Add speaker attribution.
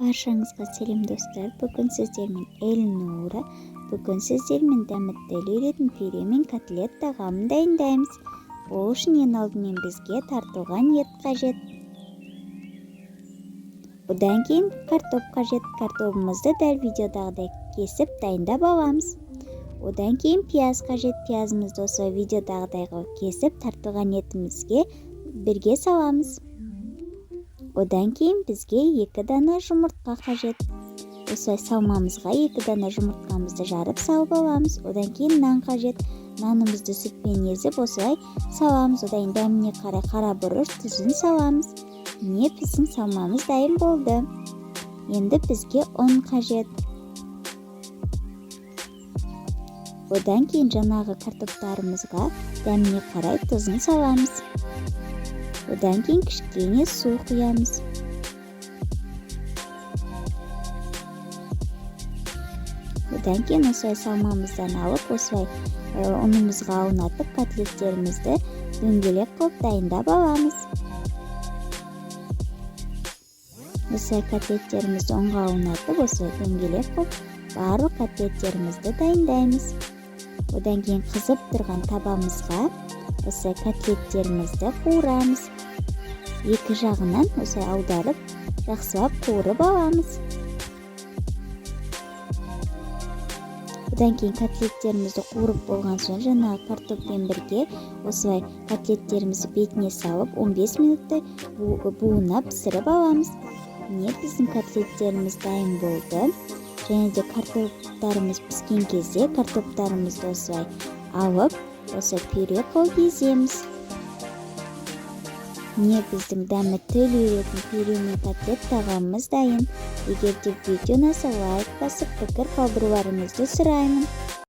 Speaker 1: Баршаңызға сәлем достар. Бүгін сіздермен Эльнура. Бүгін сіздермен дәмді үйлетін пюре мен котлет тағамын дайындаймыз. Ол үшін ең алдымен бізге тартылған ет қажет. Бұдан кейін картоп қажет. Картопымызды дәл видеодағыдай кесіп дайындап аламыз. Одан кейін пияз қажет. Пиязымызды осы видеодағыдай кесіп тартылған етімізге бірге саламыз. Одан кейін бізге 2 дана жұмыртқа қажет. Осылай салмамызға 2 дана жұмыртқамызды жарып салып аламыз. Одан кейін нан қажет. Нанымызды сүтпен езіп осылай саламыз. Одан дәміне қарай қара бұрыш, тұзын саламыз. Міне біздің салмамыз дайын болды. Енді бізге ұн қажет. Одан кейін жаңағы картоптарымызға дәміне қарай тұзын саламыз. Одан кейін кішкене су құямыз. Одан кейін осылай салмамыздан алып, осылай ұнымызға аунатып, котлеттерімізді дөңгелек қылып дайындап аламыз. Осылай котлеттерімізді ұнға аунатып, осылай дөңгелек қылып, барлық котлеттерімізді дайындаймыз. Одан кейін қызып тұрған табамызға осылай котлеттерімізді қуырамыз. Екі жағынан осылай аударып, жақсылап қуырып аламыз. Одан кейін котлеттерімізді қуырып болған соң, жаңағы картоппен бірге осылай котлеттерімізді бетіне салып, 15 минуттай буына пісіріп аламыз. Міне біздің котлеттеріміз дайын болды. Және де картоптарымыз піскен кезде картоптарымызды осылай алып, осылай пюре қылып еземіз. Міне біздің дәмді үйлетін пюре мен котлет тағамымыз дайын. Егер де видео ұнаса лайк басып, пікір қалдыруларыңызды сұраймын.